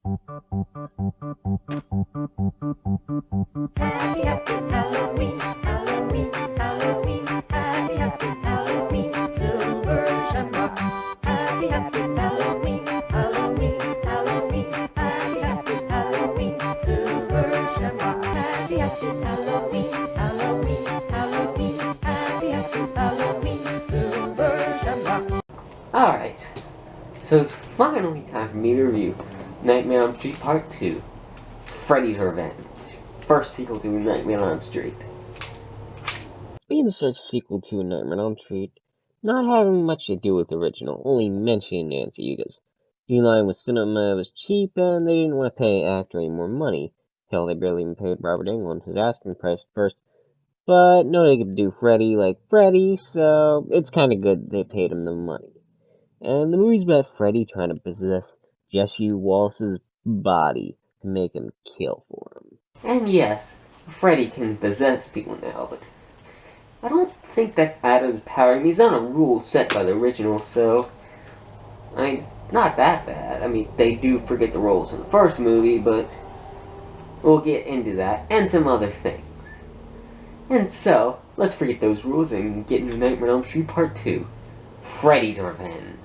Happy, happy Halloween, Halloween, Halloween. Happy, happy Halloween, Silver Shamrock. Happy, happy Halloween, Halloween, Halloween. Happy, happy Halloween, Silver Shamrock. Happy, happy Halloween, Halloween, Halloween. Happy, happy Halloween, Silver Shamrock. Alright, so it's finally time for me to review Nightmare on Elm Street Part 2, Freddy's Revenge. First sequel to Nightmare on Elm Street. Being the first sequel to Nightmare on Elm Street, not having much to do with the original, only mentioning Nancy because New Line with cinema was cheap and they didn't want to pay an actor any more money. Hell, they barely even paid Robert Englund his asking price first. But nobody could do Freddy like Freddy, so it's kinda good they paid him the money. And the movie's about Freddy trying to possess Jesse Wallace's body to make him kill for him. And yes, Freddy can possess people now, but I don't think that adds power. I mean, he's not a rule set by the original, so I mean, it's not that bad. I mean, they do forget the roles in the first movie, but we'll get into that and some other things. And so, let's forget those rules and get into Nightmare on Elm Street Part 2, Freddy's Revenge.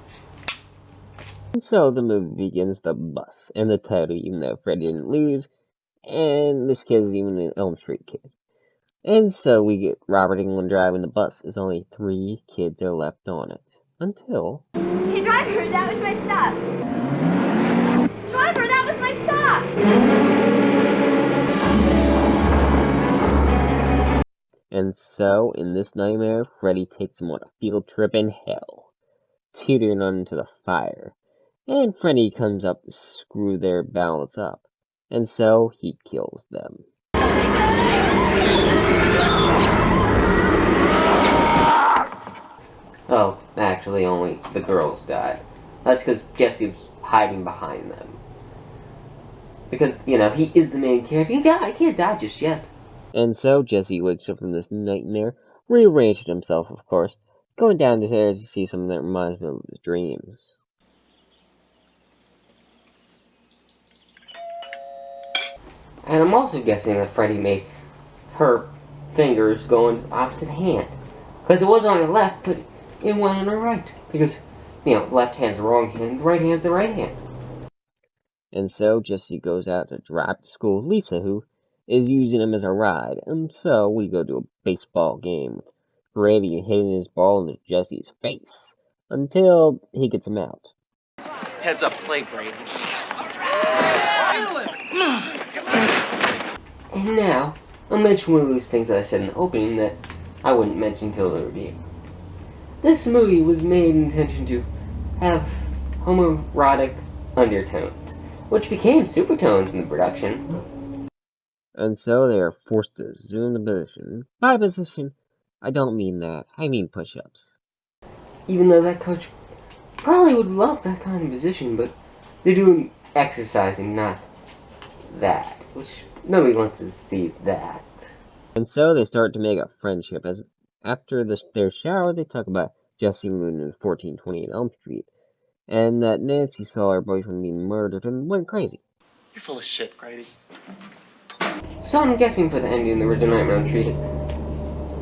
And so the movie begins with the bus and the title, even though Freddy didn't lose, and this kid is even an Elm Street kid. And so we get Robert Englund driving the bus, as only 3 kids are left on it. Until... Hey driver, that was my stop! Driver, that was my stop! And so, in this nightmare, Freddy takes him on a field trip in hell, teetering onto the fire. And Freddy comes up to screw their balance up, and so he kills them. Oh, actually only the girls died. That's because Jesse was hiding behind them. Because, you know, he is the main character. He can't die just yet. And so Jesse wakes up from this nightmare, rearranging himself, of course, going down the stairs to see something that reminds him of his dreams. And I'm also guessing that Freddy made her fingers go into the opposite hand. Because it was on her left, but it went on her right. Because, you know, left hand's the wrong hand, the right hand's the right hand. And so Jesse goes out to drive to school with Lisa, who is using him as a ride. And so we go to a baseball game with Freddy hitting his ball into Jesse's face. Until he gets him out. Heads up play, Brady. And now, I'll mention one of those things that I said in the opening that I wouldn't mention until the review. This movie was made in intention to have homoerotic undertones, which became supertones in the production. And so they are forced to zoom the position. By position, I don't mean that, I mean push-ups. Even though that coach probably would love that kind of position, but they're doing exercising, not that, which nobody wants to see that. And so they start to make a friendship, as after their shower they talk about Jesse moving in 1428 Elm Street, and that Nancy saw her boyfriend being murdered and went crazy. You're full of shit, Brady. So I'm guessing for the ending in the original Nightmare on Elm Street, it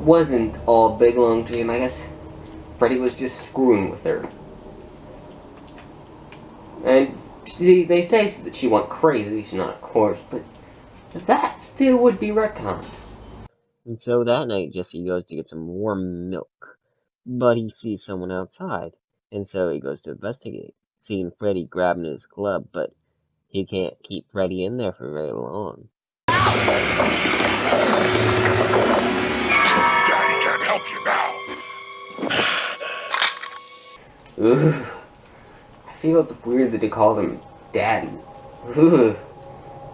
wasn't all big long dream, I guess. Freddy was just screwing with her. And see, they say that she went crazy, she's not a corpse, but that still would be retconned. And so that night, Jesse goes to get some warm milk, but he sees someone outside, and so he goes to investigate, seeing Freddy grabbing his glove, but he can't keep Freddy in there for very long. Daddy can't help you now. Ugh. I feel it's weird that they call him Daddy. Ugh.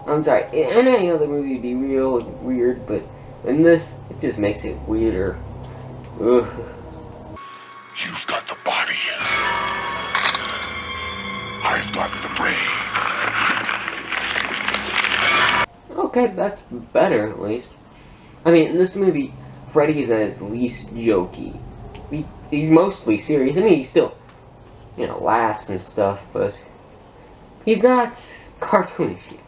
I'm sorry, in any other movie it'd be real weird, but in this, it just makes it weirder. Ugh. You've got the body. I've got the brain. Okay, that's better at least. I mean, in this movie, Freddy is at his least jokey. He's mostly serious. I mean, he still, you know, laughs and stuff, but he's not cartoonish yet.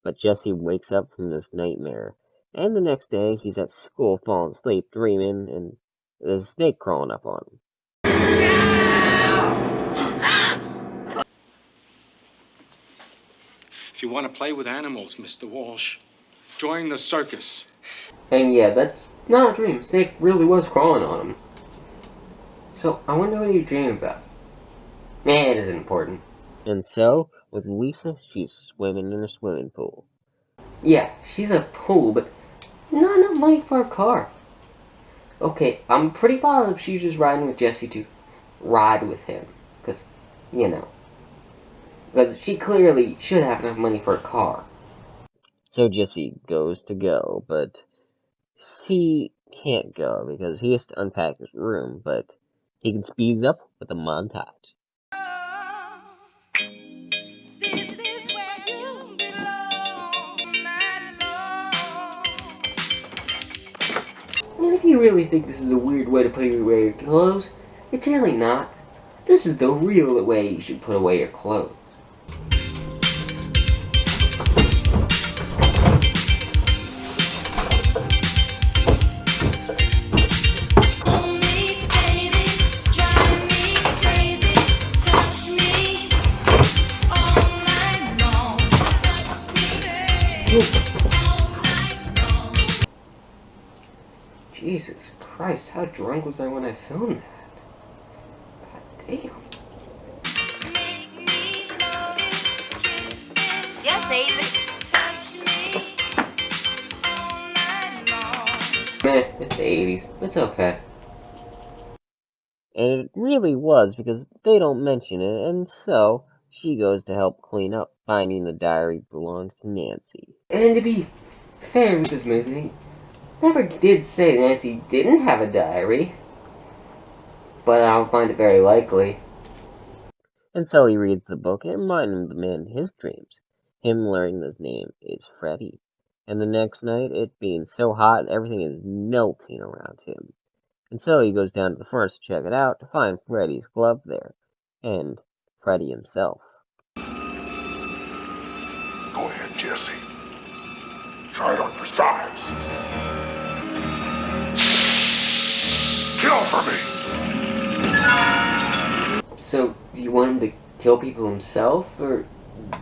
But Jesse wakes up from this nightmare, and the next day he's at school falling asleep dreaming, and there's a snake crawling up on him. If you want to play with animals, Mr. Walsh, join the circus. And yeah, that's not a dream. Snake really was crawling on him. So, I wonder what he was dreaming about. Nah, it isn't important. And so, with Lisa, she's swimming in a swimming pool. Yeah, she's a pool, but not enough money for a car. Okay, I'm pretty positive she's just riding with Jesse to ride with him. Because, you know. Because she clearly should have enough money for a car. So Jesse goes to go, but he can't go because he has to unpack his room, but he can speed up with a montage. This is where you belong, night long. And if you really think this is a weird way to put away your clothes, it's really not. This is the real way you should put away your clothes. Jesus Christ, how drunk was I when I filmed that? God damn. Meh, it's the 80s. It's okay. And it really was, because they don't mention it, and so she goes to help clean up, finding the diary belongs to Nancy. And to be fair with this movie, never did say Nancy didn't have a diary, but I don't find it very likely. And so he reads the book and reminding the man his dreams, him learning his name is Freddy. And the next night, it being so hot, everything is melting around him. And so he goes down to the furnace to check it out to find Freddy's glove there, and Freddy himself. Go ahead, Jesse. Try it on for size. Kill for me! So, do you want him to kill people himself, or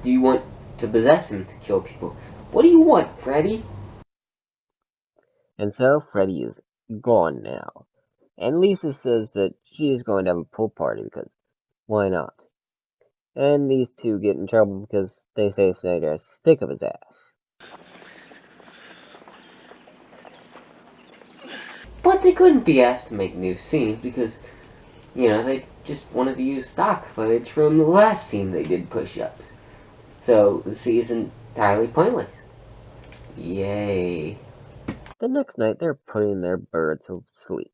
do you want to possess him to kill people? What do you want, Freddy? And so, Freddy is gone now. And Lisa says that she is going to have a pool party because why not? And these two get in trouble because they say Snyder has a stick of his ass. But they couldn't be asked to make new scenes because, you know, they just wanted to use stock footage from the last scene they did push-ups. So the scene is entirely pointless. Yay. The next night they're putting their bird to sleep.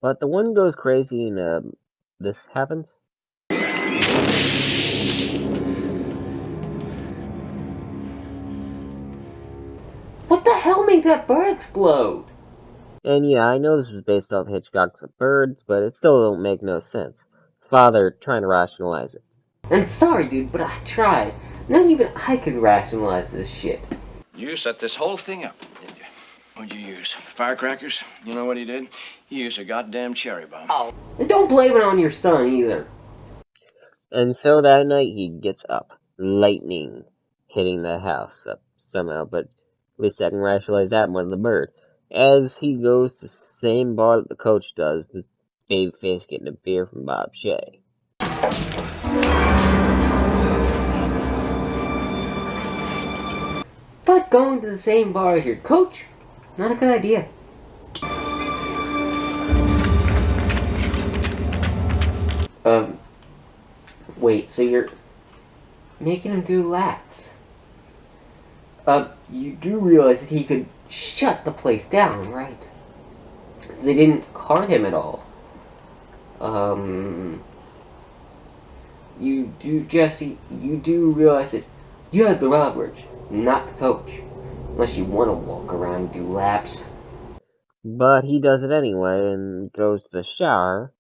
But the one goes crazy and this happens. What the hell made that bird explode? And yeah, I know this was based off Hitchcock's Birds, but it still don't make no sense. Father trying to rationalize it. And sorry, dude, but I tried. Not even I can rationalize this shit. You set this whole thing up, didn't you? What'd you use? Firecrackers? You know what he did? He used a goddamn cherry bomb. Oh. And don't blame it on your son either. And so that night he gets up. Lightning hitting the house up somehow, but at least I can rationalize that more than the bird. As he goes to the same bar that the coach does, this babyface getting a beer from Bob Shea. But going to the same bar as your coach, not a good idea. Wait, so you're making him do laps? You do realize that he could shut the place down, right? Because they didn't card him at all. You do, Jesse, you do realize that you have the leverage, not the coach. Unless you want to walk around and do laps. But he does it anyway and goes to the shower.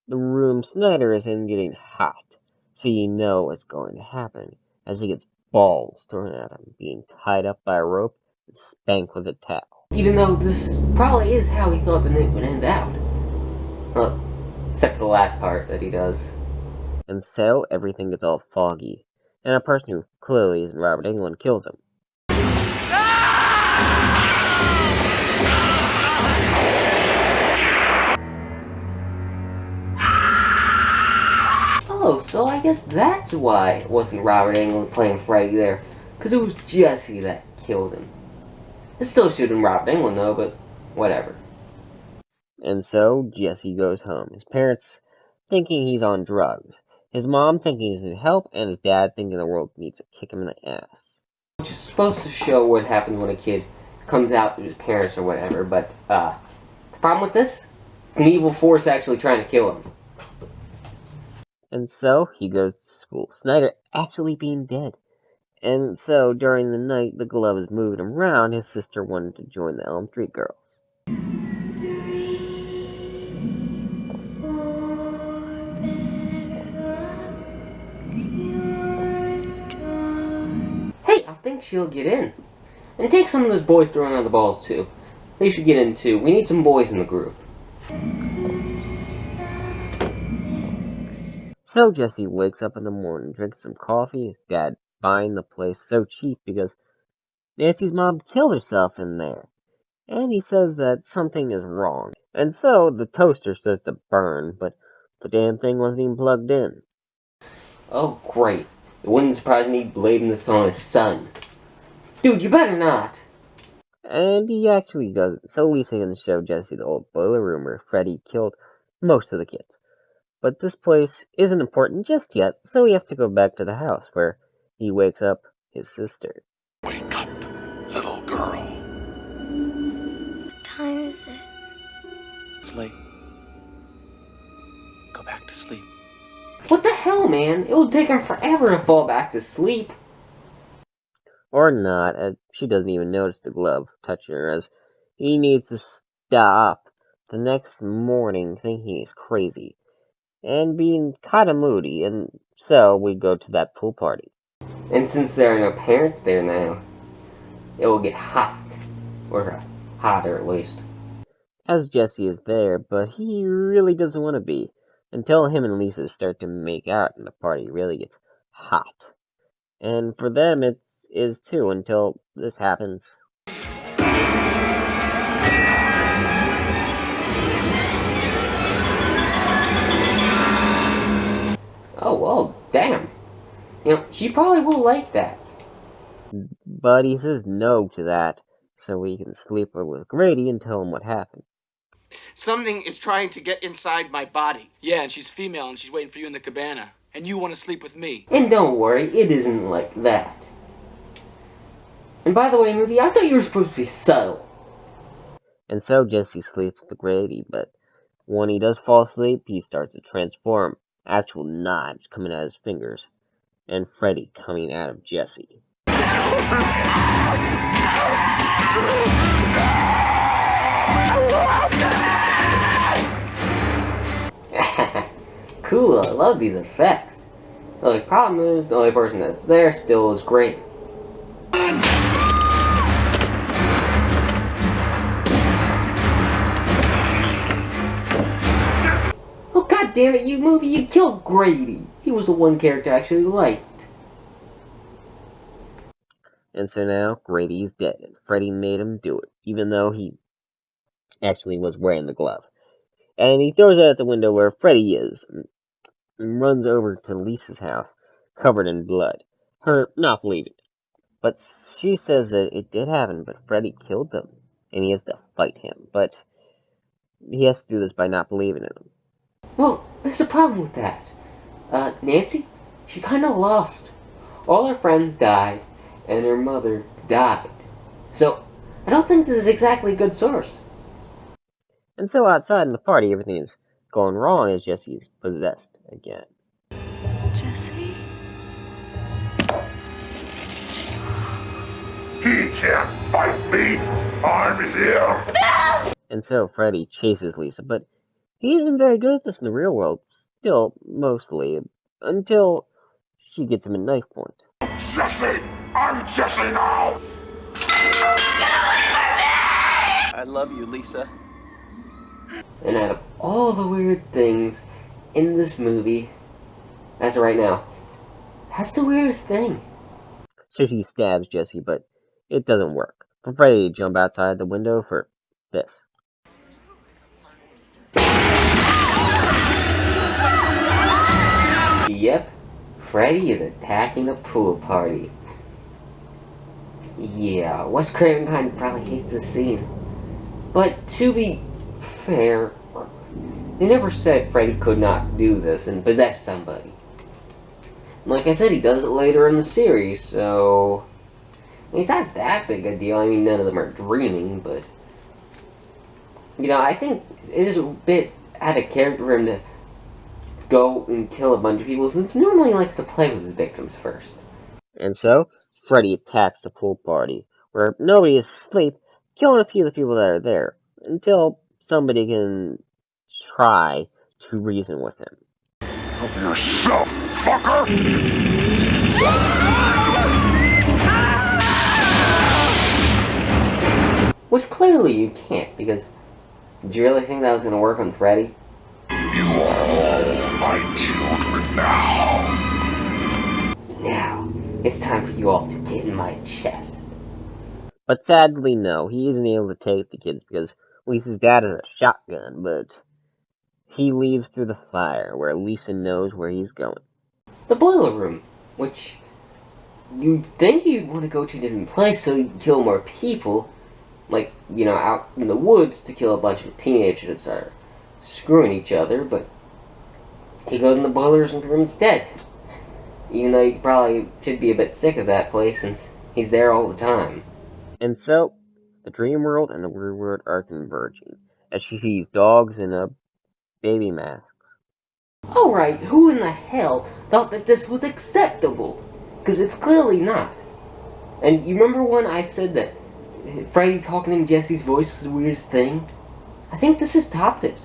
The room Snyder is in getting hot, so you know what's going to happen as he gets balls thrown at him, being tied up by a rope and spanked with a towel. Even though this probably is how he thought the night would end out. Well, except for the last part that he does. And so everything gets all foggy, and a person who clearly isn't Robert Englund kills him. Oh, so I guess that's why it wasn't Robert Englund playing Freddy there, because it was Jesse that killed him. It still should have been Robert Englund though, but whatever. And so Jesse goes home. His parents thinking he's on drugs, his mom thinking he's in help, and his dad thinking the world needs to kick him in the ass. Which is supposed to show what happens when a kid comes out to his parents or whatever, but the problem with this, an evil force actually trying to kill him. And so he goes to school, Snyder actually being dead. And so during the night the glove is moving around, his sister wanted to join the Elm Street Girls. Hey, I think she'll get in. And take some of those boys throwing out the balls too. They should get in too. We need some boys in the group. So Jesse wakes up in the morning, drinks some coffee, his dad buying the place so cheap because Nancy's mom killed herself in there. And he says that something is wrong. And so the toaster starts to burn, but the damn thing wasn't even plugged in. Oh, great. It wouldn't surprise me blaming this on his son. Dude, you better not! And he actually doesn't. So Lisa can show Jesse the old boiler room where Freddy killed most of the kids. But this place isn't important just yet, so we have to go back to the house where he wakes up his sister. Wake up, little girl. What time is it? It's late. Go back to sleep. What the hell, man? It will take him forever to fall back to sleep. Or not, she doesn't even notice the glove touching her as he needs to stop the next morning thinking he's crazy and being kinda moody, and so we go to that pool party. And since there are no parents there now, it will get hot. Or hotter at least. As Jesse is there, but he really doesn't want to be. Until him and Lisa start to make out and the party really gets hot. And for them it is too, until this happens. Oh, well, damn. You know, she probably will like that. But he says no to that, so he can sleep with Grady and tell him what happened. Something is trying to get inside my body. Yeah, and she's female and she's waiting for you in the cabana. And you want to sleep with me. And don't worry, it isn't like that. And by the way, movie, I thought you were supposed to be subtle. And so Jesse sleeps with Grady, but when he does fall asleep, he starts to transform. Actual knives coming out of his fingers. And Freddy coming out of Jesse. Cool, I love these effects. The only problem is, the only person that's there still is Grady. Oh, god damn it, you movie, you killed Grady! He was the one character I actually liked. And so now, Grady's dead, and Freddy made him do it, even though he actually was wearing the glove. And he throws it at the window where Freddy is, and runs over to Lisa's house, covered in blood. Her not believing it. But she says that it did happen, but Freddy killed them, and he has to fight him. But he has to do this by not believing in him. Well, there's a problem with that. Nancy, she kinda lost. All her friends died, and her mother died. So, I don't think this is exactly a good source. And so outside in the party, everything is going wrong as Jesse is possessed again. Jesse? He can't fight me. I'm here. And so Freddy chases Lisa, but he isn't very good at this in the real world. Still, mostly. Until she gets him at knife point. Jesse! I'm Jesse now! I love you, Lisa. And out of all the weird things in this movie, as of right now, that's the weirdest thing. So she stabs Jesse, but it doesn't work. For Freddy to jump outside the window for this. Yep, Freddy is attacking a pool party. Yeah, Wes Craven kind of probably hates this scene. But to be fair, they never said Freddy could not do this and possess somebody. Like I said, he does it later in the series, so it's not that big a deal. I mean, none of them are dreaming, but you know, I think it is a bit out of character for him to go and kill a bunch of people, since he normally likes to play with his victims first. And so, Freddy attacks the pool party, where nobody is asleep, killing a few of the people that are there, until somebody can try to reason with him. Help yourself, fucker! Which clearly you can't, because did you really think that was going to work on Freddy? You are all my children now. Now, it's time for you all to get in my chest. But sadly, no, he isn't able to take the kids because Lisa's dad has a shotgun, but he leaves through the fire where Lisa knows where he's going. The boiler room, which you'd think you'd want to go to a different place so you can kill more people, like, you know, out in the woods to kill a bunch of teenagers that are screwing each other, but he goes in the boiler room instead. Even though he probably should be a bit sick of that place since he's there all the time. And so, the dream world and the real world are converging, as she sees dogs in a baby masks. Alright, who in the hell thought that this was acceptable? Because it's clearly not. And you remember when I said that Freddy talking in Jesse's voice was the weirdest thing? I think this has topped it.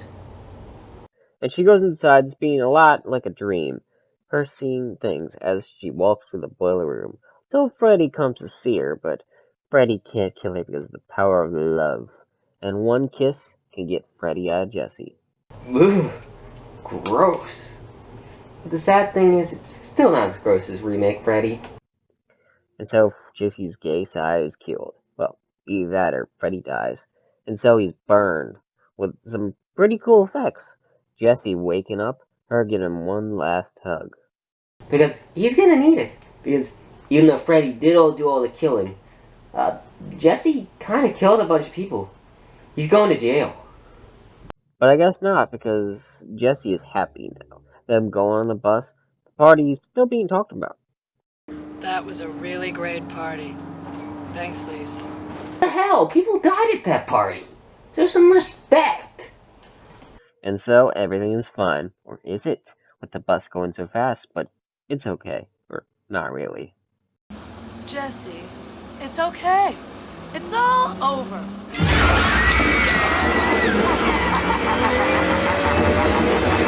And she goes inside, it's being a lot like a dream. Her seeing things as she walks through the boiler room. Till Freddy comes to see her, but Freddy can't kill her because of the power of love. And one kiss can get Freddy out of Jesse. Ugh, gross. But the sad thing is, it's still not as gross as remake Freddy. And so Jesse's gay side is killed. Well, either that or Freddy dies. And so he's burned, with some pretty cool effects. Jesse waking up, her giving him one last hug. Because he's gonna need it. Because even though Freddy did do all the killing, Jesse kinda killed a bunch of people. He's going to jail. But I guess not, because Jesse is happy now. Them going on the bus, the party's still being talked about. That was a really great party. Thanks, Lise. What the hell? People died at that party. There's some respect. And so everything is fine, or is it, with the bus going so fast, but it's okay, or not really. Jesse, it's okay. It's all over.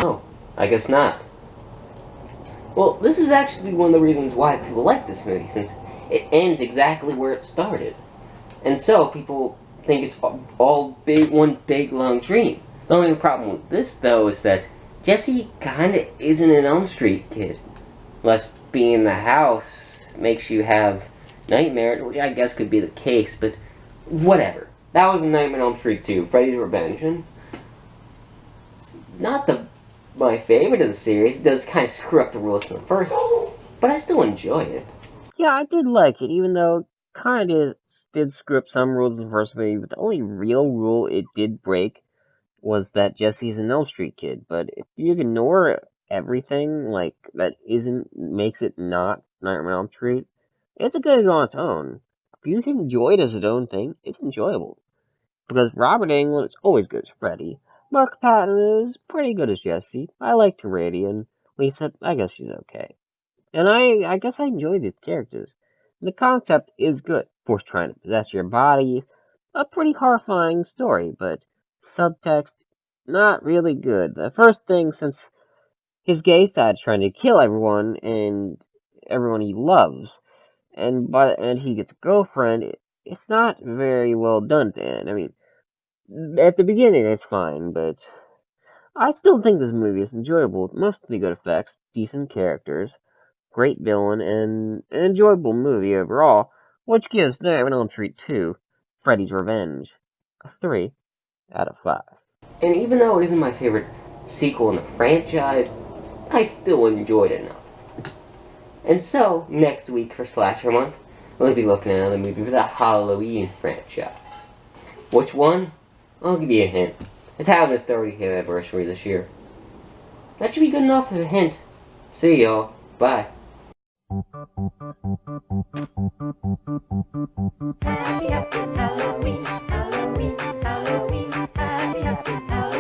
Oh, I guess not. Well, this is actually one of the reasons why people like this movie, since it ends exactly where it started. And so people think it's all one big long dream. The only problem with this, though, is that Jesse kinda isn't an Elm Street kid. Unless being in the house makes you have nightmares, which I guess could be the case, but whatever. That was A Nightmare on Elm Street 2, Freddy's Revenge, and not my favorite of the series. It does kind of screw up the rules from the first, but I still enjoy it. Yeah, I did like it, even though it kind of did screw up some rules in the first movie, but the only real rule it did break was that Jesse's an Elm Street kid. But if you ignore everything, like, that makes it not Nightmare on Elm Street, it's a good on its own. If you can enjoy it as its own thing, it's enjoyable. Because Robert Englund is always good as Freddy. Mark Patton is pretty good as Jesse. I like Terady, and Lisa, I guess she's okay. And I guess I enjoy these characters. The concept is good. Force trying to possess your body is a pretty horrifying story, but Subtext, not really good. The first thing, since his gay side's trying to kill everyone and everyone he loves, and by the end he gets a girlfriend, it's not very well done at the end. I mean, at the beginning it's fine, but I still think this movie is enjoyable with mostly good effects, decent characters, great villain, and an enjoyable movie overall, which gives Nightmare on Elm Street 2, Freddy's Revenge, a 3 out of 5. And even though it isn't my favorite sequel in the franchise, I still enjoyed it enough. And so, next week for Slasher Month, we'll be looking at another movie for the Halloween franchise. Which one? I'll give you a hint. It's having its 30th anniversary this year. That should be good enough of a hint. See y'all. Bye. Happy, happy Halloween, Halloween, Halloween, happy, happy Halloween.